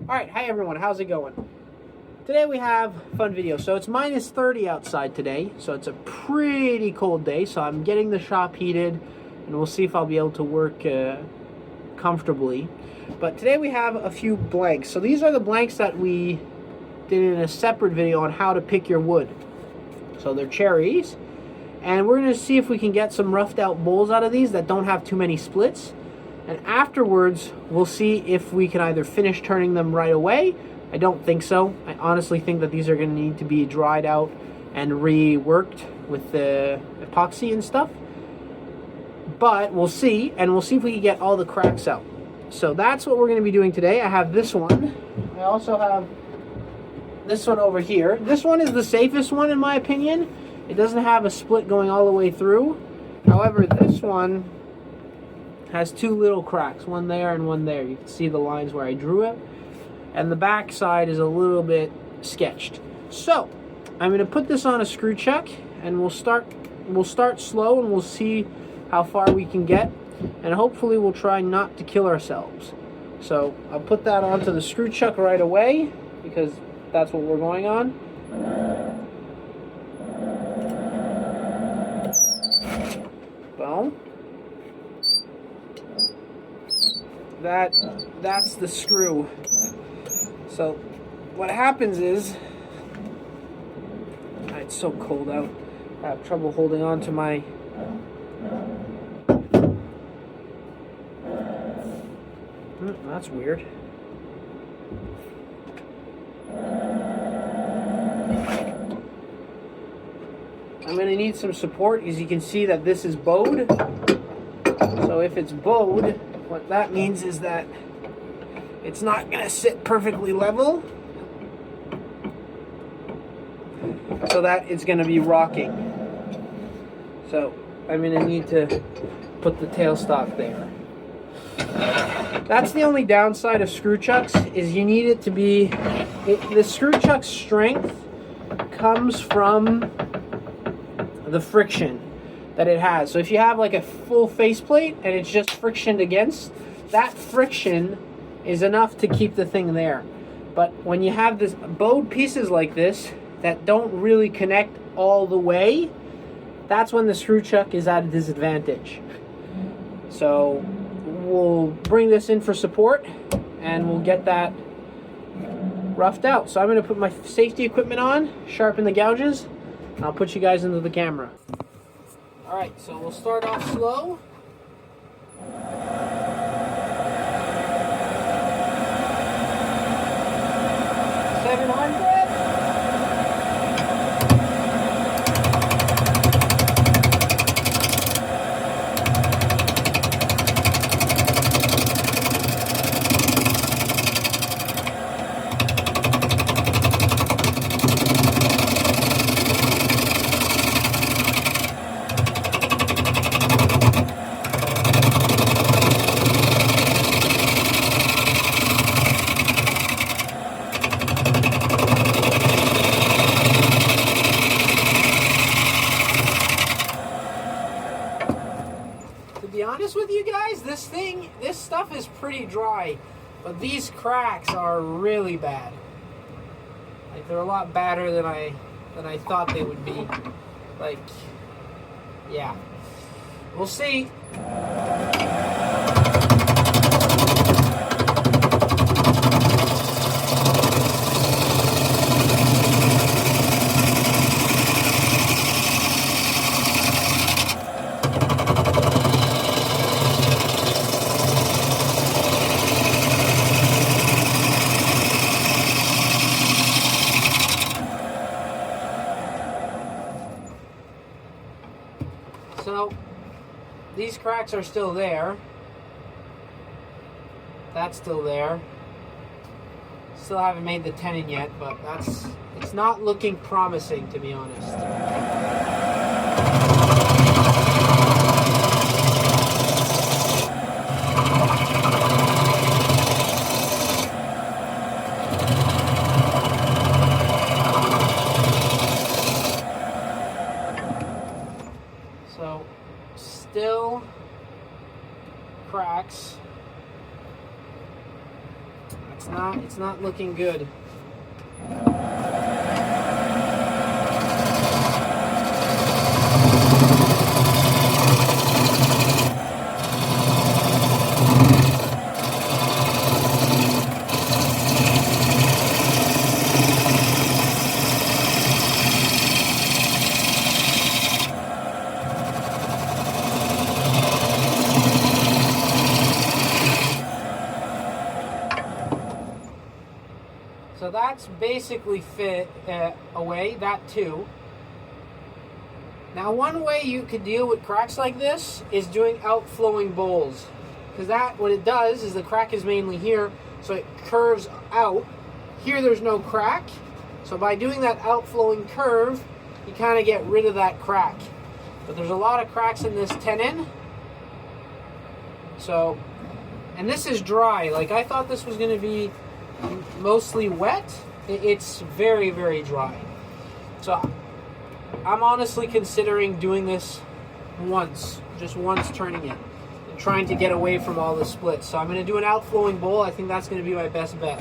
Alright, hi everyone, how's it going? Today we have a fun video. So it's minus 30 outside today, so it's a pretty cold day, so I'm getting the shop heated, and we'll see if I'll be able to work comfortably. But today we have a few blanks. So these are the blanks that we did in a separate video on how to pick your wood. So they're cherries, and we're going to see if we can get some roughed out bowls out of these that don't have too many splits. And afterwards, we'll see if we can either finish turning them right away. I don't think so. I honestly think that these are going to need to be dried out and reworked with the epoxy and stuff. But we'll see, and we'll see if we can get all the cracks out. So that's what we're going to be doing today. I have this one. I also have this one over here. This one is the safest one in my opinion. It doesn't have a split going all the way through. However, this one has two little cracks, one there and one there. You can see the lines where I drew it. And the back side is a little bit sketched. So I'm going to put this on a screw chuck, and we'll start slow, and we'll see how far we can get, and hopefully we'll try not to kill ourselves. So I'll put that onto the screw chuck right away, because that's what we're going on. Boom. That's the screw. So what happens is, it's so cold out, I have trouble holding on to my that's weird. I'm going to need some support, as you can see that this is bowed. So if it's bowed, what that means is that it's not going to sit perfectly level, so that it's going to be rocking. So I'm going to need to put the tailstock there. That's the only downside of screw chucks, is you need it to be, the screw chuck's strength comes from the friction that it has. So if you have like a full faceplate and it's just frictioned against, that friction is enough to keep the thing there. But when you have this bowed pieces like this that don't really connect all the way, that's when the screw chuck is at a disadvantage. So we'll bring this in for support, and we'll get that roughed out. So I'm going to put my safety equipment on, sharpen the gouges, and I'll put you guys into the camera. Alright, so we'll start off slow. 700. To be honest with you guys, this stuff is pretty dry, but these cracks are really bad. Like, they're a lot badder than I thought they would be. Like, yeah. We'll see. So these cracks are still there. That's still there. Still haven't made the tenon yet, but it's not looking promising, to be honest. So still cracks. It's it's not looking good. So that's basically fit away, that too. Now one way you could deal with cracks like this is doing outflowing bowls. Because that, what it does is the crack is mainly here, so it curves out. Here there's no crack, so by doing that outflowing curve, you kind of get rid of that crack. But there's a lot of cracks in this tenon. So, and this is dry. Like I thought this was going to be mostly wet. It's very, very dry. So I'm honestly considering doing this once, just once turning it, and trying to get away from all the splits. So I'm going to do an outflowing bowl. I think that's going to be my best bet.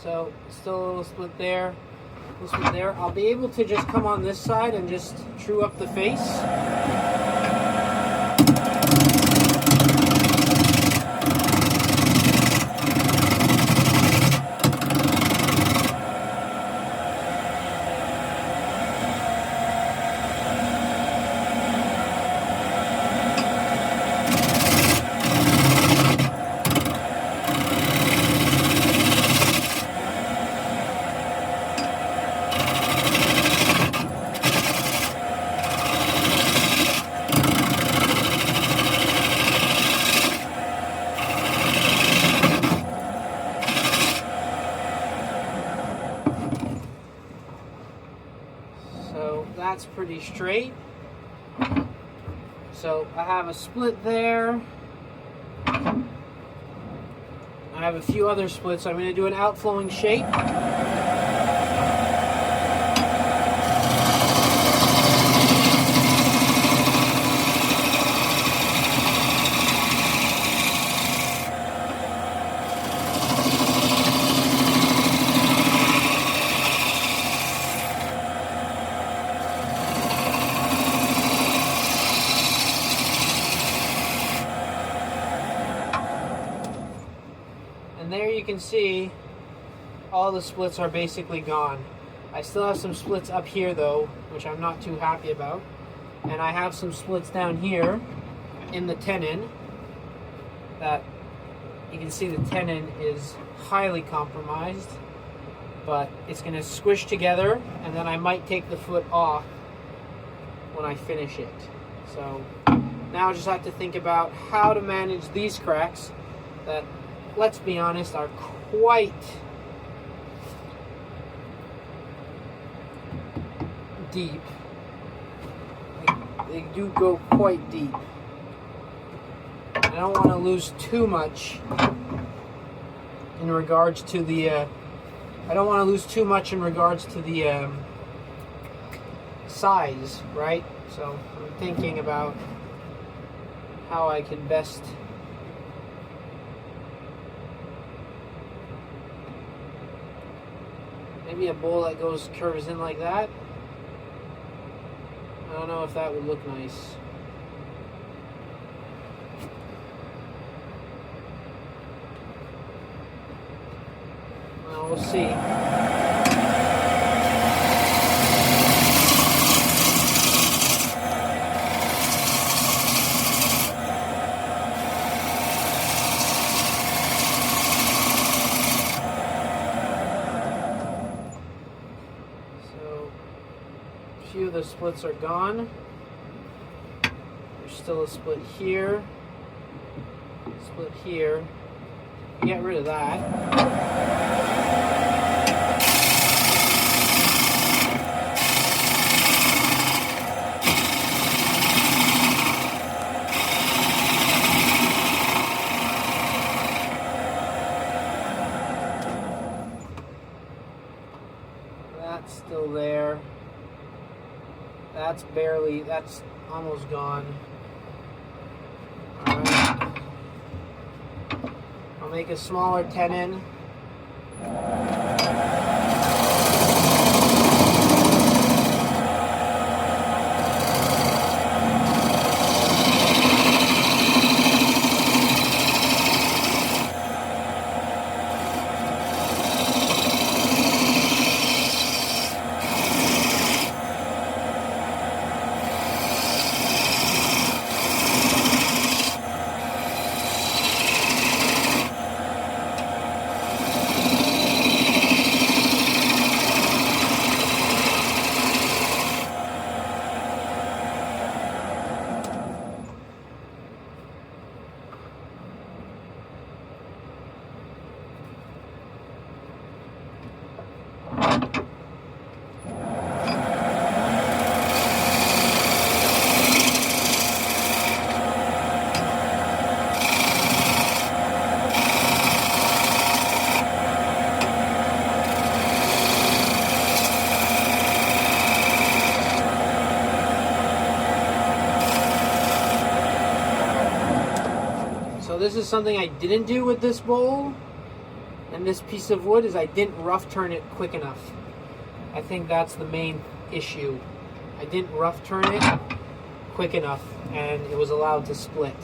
So still a little split there, I'll be able to just come on this side and just true up the face. So that's pretty straight. So I have a split there. I have a few other splits. So I'm going to do an outflowing shape. And there you can see all the splits are basically gone. I still have some splits up here though, which I'm not too happy about. And I have some splits down here in the tenon that you can see the tenon is highly compromised, but it's going to squish together, and then I might take the foot off when I finish it. So now I just have to think about how to manage these cracks that, let's be honest, are quite deep. They do go quite deep. I don't want to lose too much in regards to the size, right? So I'm thinking about how I can best maybe a bowl that curves in like that. I don't know if that would look nice. Well, we'll see. Few of the splits are gone. There's still a split here, split here, get rid of that. That's still there. That's almost gone. Alright. I'll make a smaller tenon. So this is something I didn't do with this bowl and this piece of wood, is I didn't rough turn it quick enough. I think that's the main issue. I didn't rough turn it quick enough and it was allowed to split.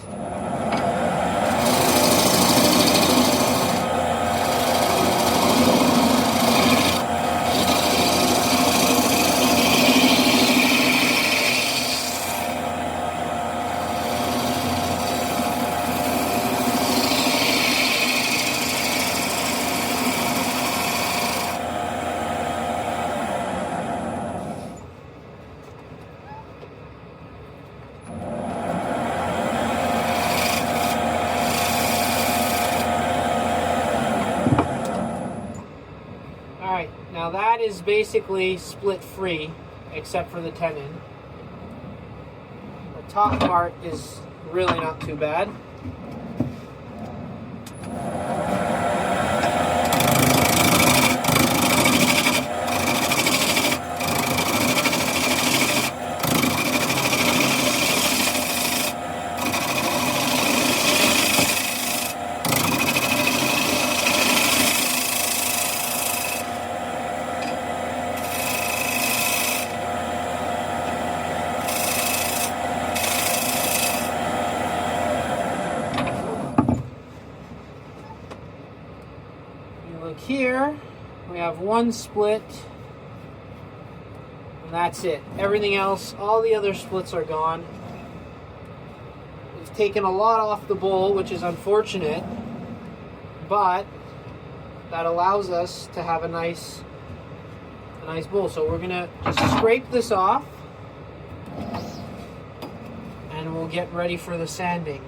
Now that is basically split free, except for the tenon. The top part is really not too bad. Here we have one split and that's it. Everything else, all the other splits are gone. We've taken a lot off the bowl, which is unfortunate, but that allows us to have a nice bowl. So we're gonna just scrape this off and we'll get ready for the sanding.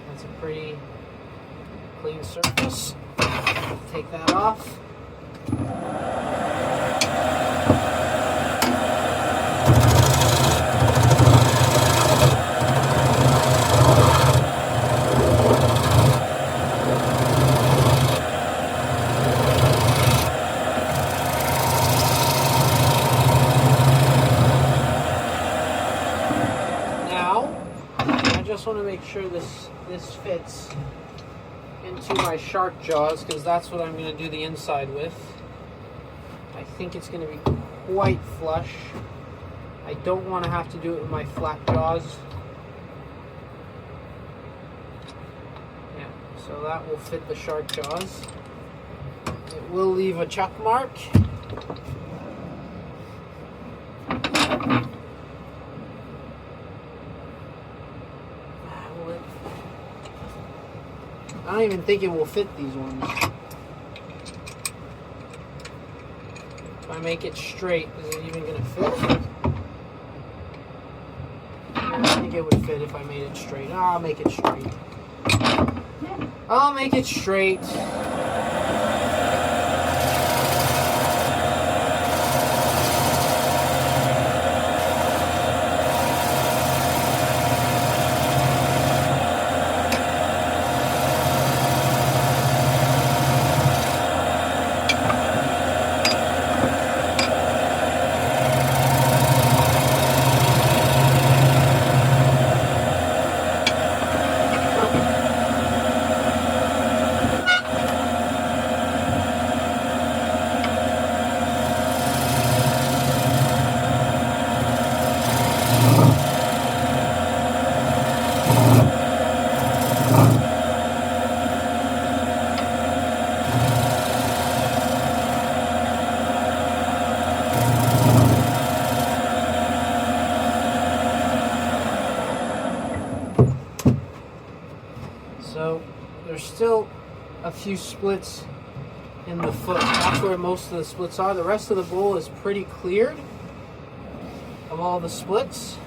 That's a pretty clean surface. Take that off. I just want to make sure this fits into my shark jaws, because that's what I'm going to do the inside with. I think it's going to be quite flush. I don't want to have to do it with my flat jaws. So that will fit the shark jaws. It will leave a chuck mark. I don't even think it will fit these ones. If I make it straight, is it even going to fit? I think it would fit if I made it straight. I'll make it straight. I'll make it straight. So there's still a few splits in the foot. That's where most of the splits are. The rest of the bowl is pretty cleared of all the splits.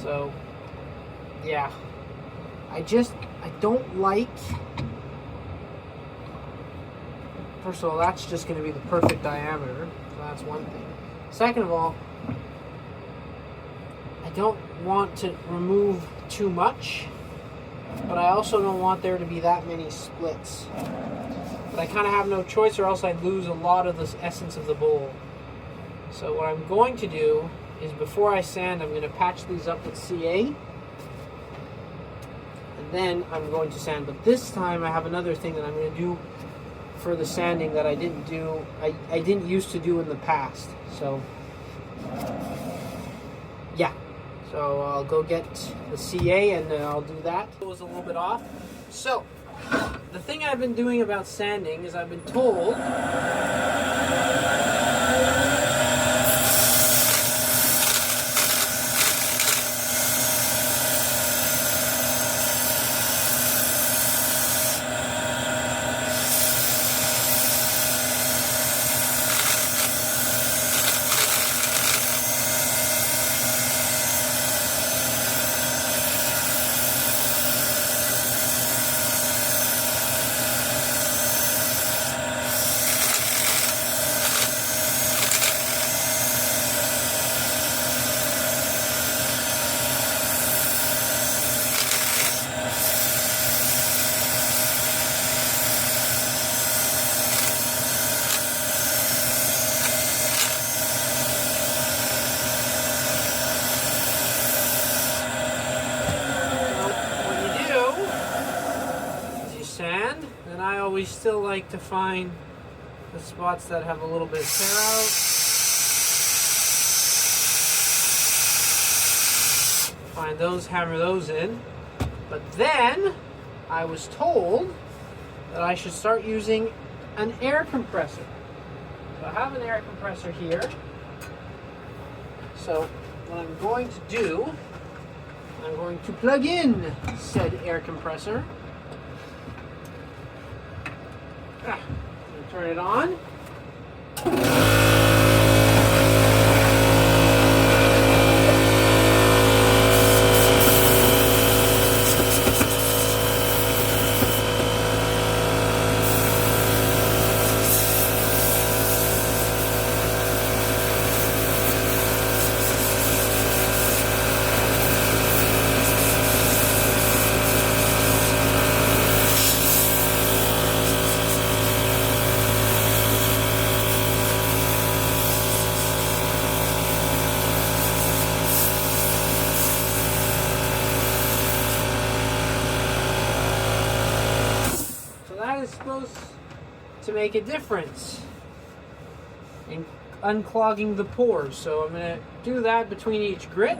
So yeah, I don't like, first of all, that's just going to be the perfect diameter, so that's one thing. Second of all, I don't want to remove too much, but I also don't want there to be that many splits. But I kind of have no choice, or else I'd lose a lot of the essence of the bowl. So what I'm going to do is, before I sand, I'm going to patch these up with CA, and then I'm going to sand. But this time I have another thing that I'm going to do for the sanding that I didn't do, I didn't used to do in the past. So yeah. So I'll go get the CA and I'll do that. It was a little bit off. So the thing I've been doing about sanding is, I've been told sand, and I always still like to find the spots that have a little bit of tear out. Find those, hammer those in. But then I was told that I should start using an air compressor. So I have an air compressor here. So what I'm going to do, I'm going to plug in said air compressor. Turn it on. That is supposed to make a difference in unclogging the pores. So I'm going to do that between each grit.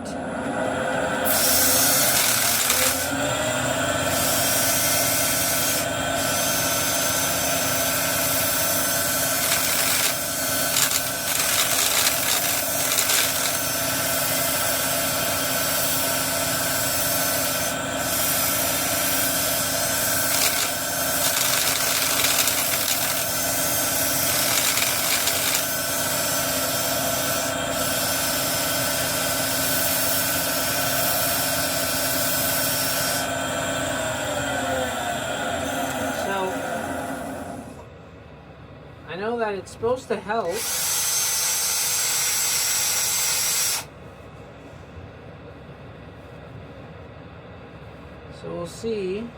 that it's supposed to help. So we'll see.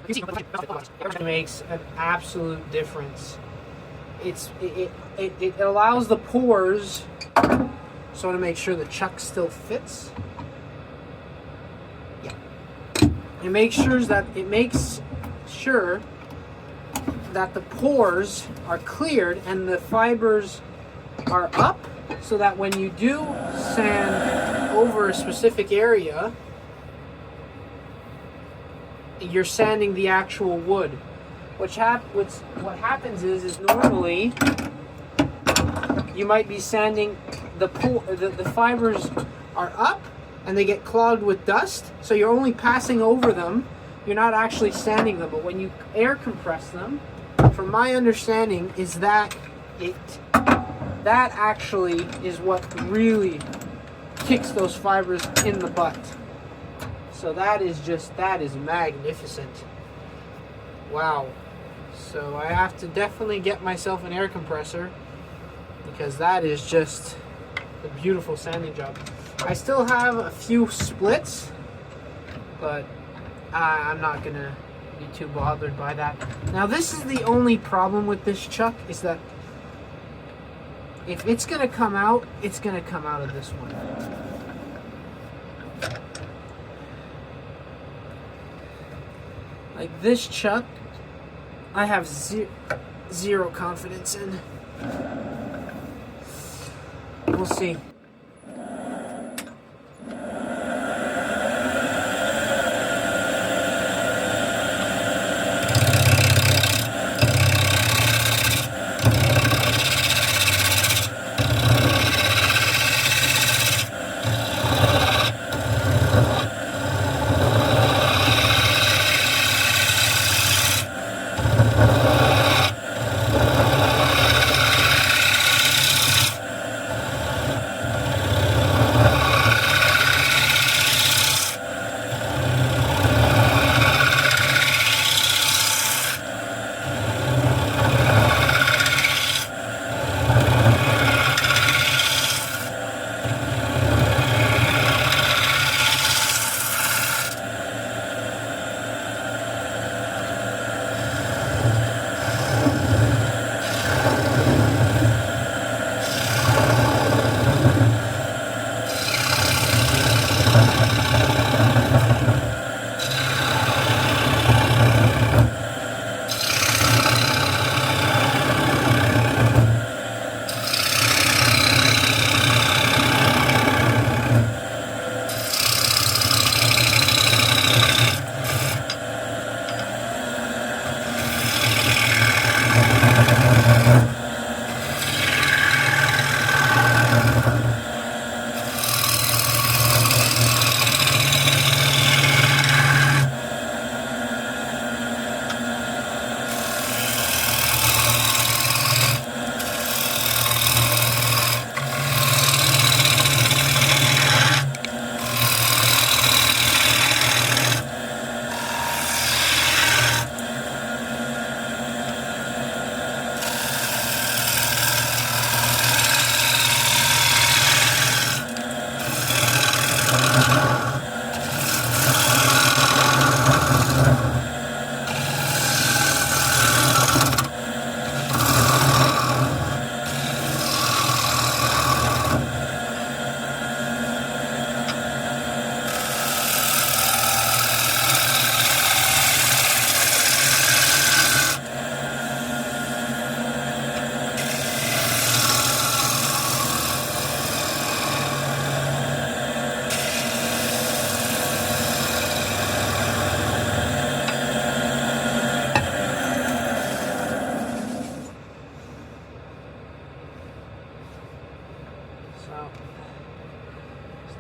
It makes an absolute difference. It allows the pores, so to make sure the chuck still fits. Yeah. It makes sure that the pores are cleared and the fibers are up, so that when you do sand over a specific area, you're sanding the actual wood. What happens is normally you might be sanding the fibers are up and they get clogged with dust, so you're only passing over them. You're not actually sanding them. But when you air compress them, from my understanding, is that that actually is what really kicks those fibers in the butt. So that is magnificent. Wow. So I have to definitely get myself an air compressor, because that is just a beautiful sanding job. I still have a few splits, but I'm not gonna be too bothered by that. Now this is the only problem with this chuck, is that if it's gonna come out, it's gonna come out of this one. Like this chuck, I have zero confidence in. We'll see.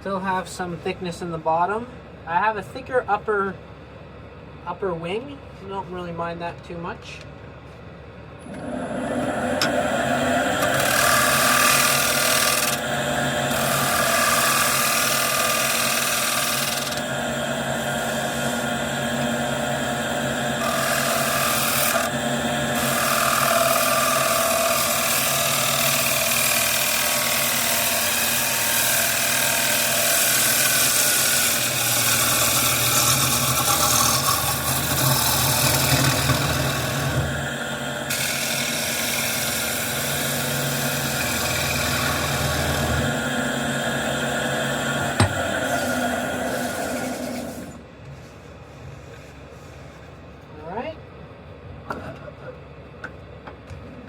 Still have some thickness in the bottom. I have a thicker upper wing. I don't really mind that too much.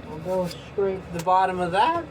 We'll go scrape the bottom of that.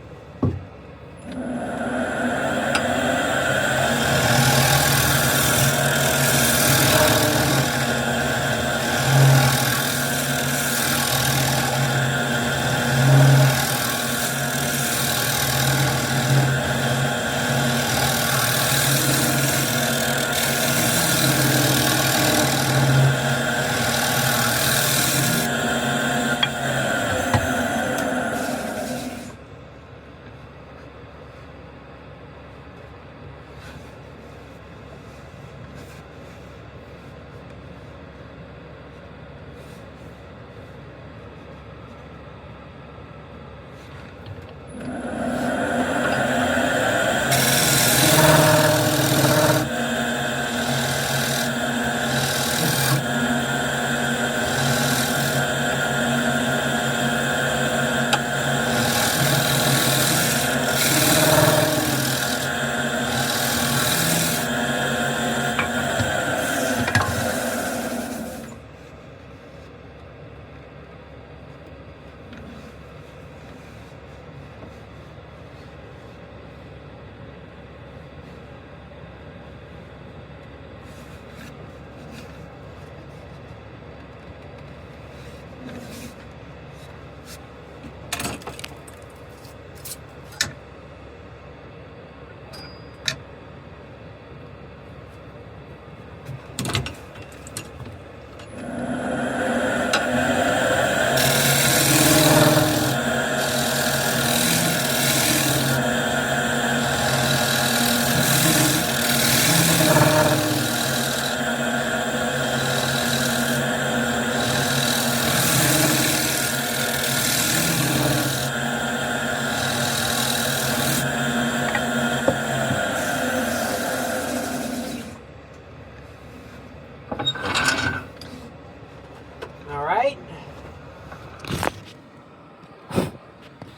Alright.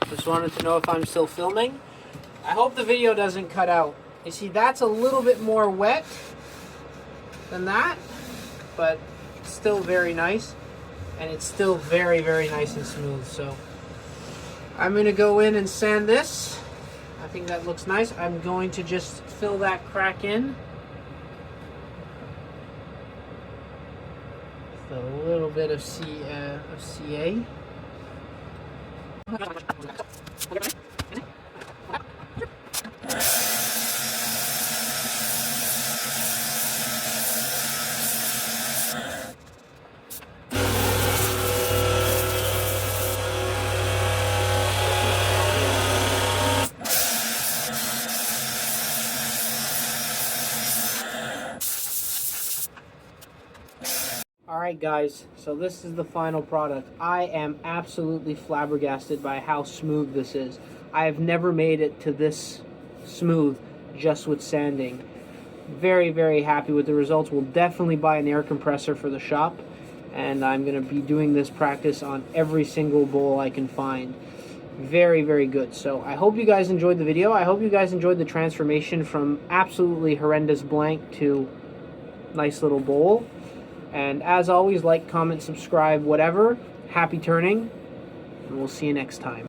Just wanted to know if I'm still filming. I hope the video doesn't cut out. You see, that's a little bit more wet than that, but still very nice. And it's still very, very nice and smooth. So I'm going to go in and sand this. I think that looks nice. I'm going to just fill that crack in. With a little bit of CA. Alright guys, so this is the final product. I am absolutely flabbergasted by how smooth this is. I have never made it to this smooth just with sanding. Very, very happy with the results. We'll definitely buy an air compressor for the shop, and I'm going to be doing this practice on every single bowl I can find. Very, very good. So I hope you guys enjoyed the video. I hope you guys enjoyed the transformation from absolutely horrendous blank to nice little bowl. And as always, like, comment, subscribe, whatever. Happy turning, and we'll see you next time.